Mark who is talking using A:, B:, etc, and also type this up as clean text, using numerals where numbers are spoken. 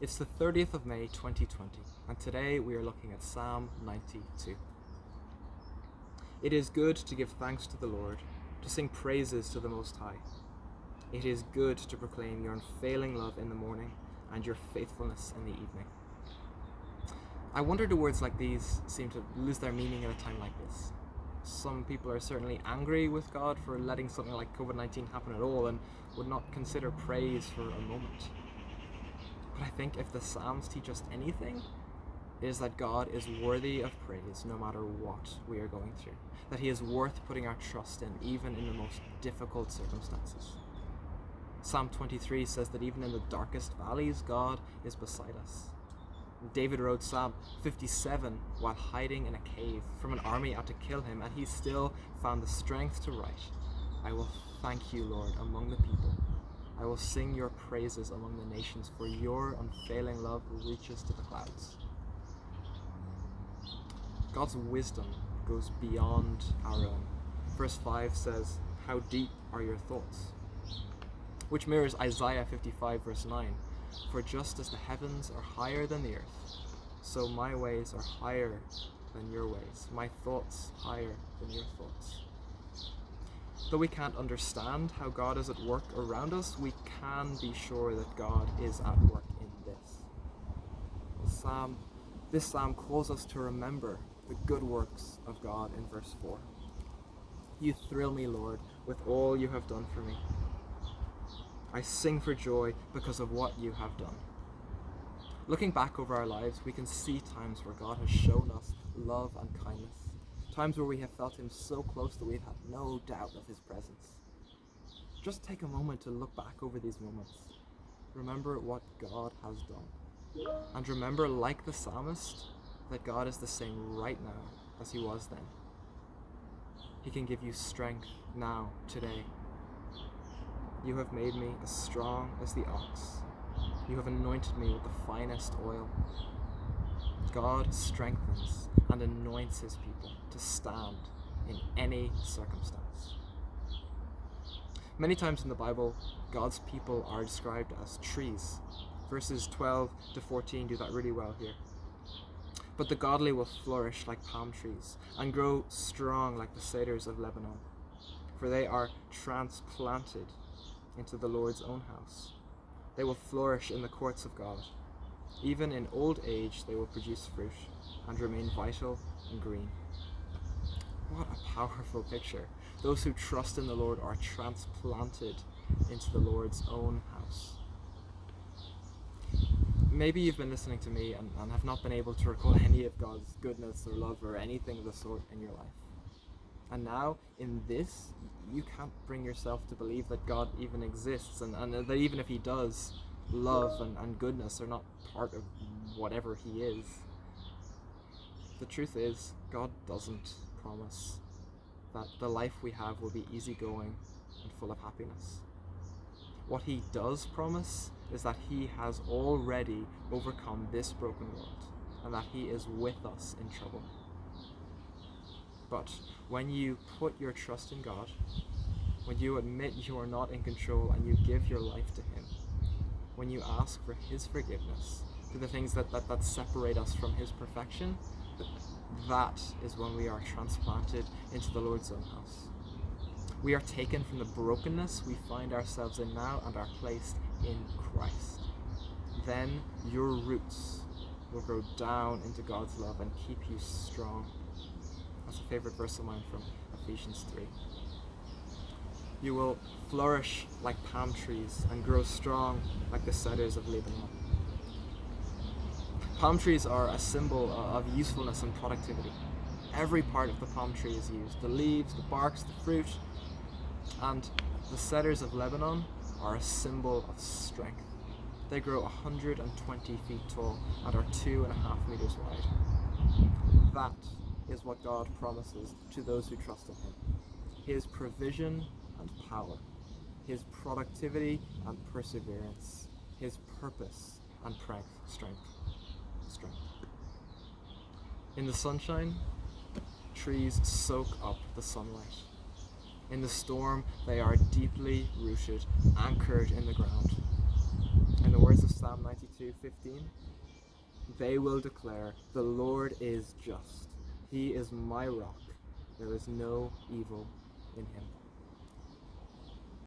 A: It's the 30th of May 2020, and today we are looking at Psalm 92. It is good to give thanks to the Lord, to sing praises to the Most High. It is good to proclaim your unfailing love in the morning and your faithfulness in the evening. I wonder, do words like these seem to lose their meaning at a time like this? Some people are certainly angry with God for letting something like COVID-19 happen at all and would not consider praise for a moment. But I think if the Psalms teach us anything, it is that God is worthy of praise no matter what we are going through, that he is worth putting our trust in even in the most difficult circumstances. Psalm 23 says that even in the darkest valleys, God is beside us. David wrote Psalm 57 while hiding in a cave from an army out to kill him, and he still found the strength to write, "I will thank you, Lord, among the people. I will sing your praises among the nations, for your unfailing love reaches to the clouds." God's wisdom goes beyond our own. Verse 5 says, "How deep are your thoughts?" which mirrors Isaiah 55 verse 9. "For just as the heavens are higher than the earth, so my ways are higher than your ways, my thoughts higher than your thoughts." Though we can't understand how God is at work around us, we can be sure that God is at work in this. This psalm calls us to remember the good works of God in verse 4. "You thrill me, Lord, with all you have done for me. I sing for joy because of what you have done." Looking back over our lives, we can see times where God has shown us love and kindness. Times where we have felt him so close that we've had no doubt of his presence. Just take a moment to look back over these moments. Remember what God has done. And remember, like the psalmist, that God is the same right now as he was then. He can give you strength now, today. "You have made me as strong as the ox. You have anointed me with the finest oil." God strengthens and anoints his people to stand in any circumstance. Many times in the Bible, God's people are described as trees. Verses 12 to 14 do that really well here. "But the godly will flourish like palm trees and grow strong like the cedars of Lebanon, for they are transplanted into the Lord's own house. They will flourish in the courts of God. Even in old age they will produce fruit and remain vital and green." What a powerful picture. Those who trust in the Lord are transplanted into the Lord's own house. Maybe you've been listening to me and have not been able to recall any of God's goodness or love or anything of the sort in your life. And now, in this, you can't bring yourself to believe that God even exists, and that even if he does, love and goodness are not part of whatever he is. The truth is, God doesn't promise that the life we have will be easygoing and full of happiness. What he does promise is that he has already overcome this broken world, and that he is with us in trouble. But when you put your trust in God, when you admit you are not in control and you give your life to him, when you ask for his forgiveness for the things that separate us from his perfection, that is when we are transplanted into the Lord's own house. We are taken from the brokenness we find ourselves in now and are placed in Christ. Then your roots will grow down into God's love and keep you strong. That's a favorite verse of mine from Ephesians 3. "You will flourish like palm trees and grow strong like the cedars of Lebanon." Palm trees are a symbol of usefulness and productivity. Every part of the palm tree is used. The leaves, the barks, the fruit. And the cedars of Lebanon are a symbol of strength. They grow 120 feet tall and are 2.5 meters wide. That is what God promises to those who trust in him. His provision and power, his productivity and perseverance, his purpose and strength. In the sunshine, trees soak up the sunlight. In the storm, they are deeply rooted, anchored in the ground. In the words of Psalm 22:15, they will declare, "The Lord is just. He is my rock. There is no evil in him."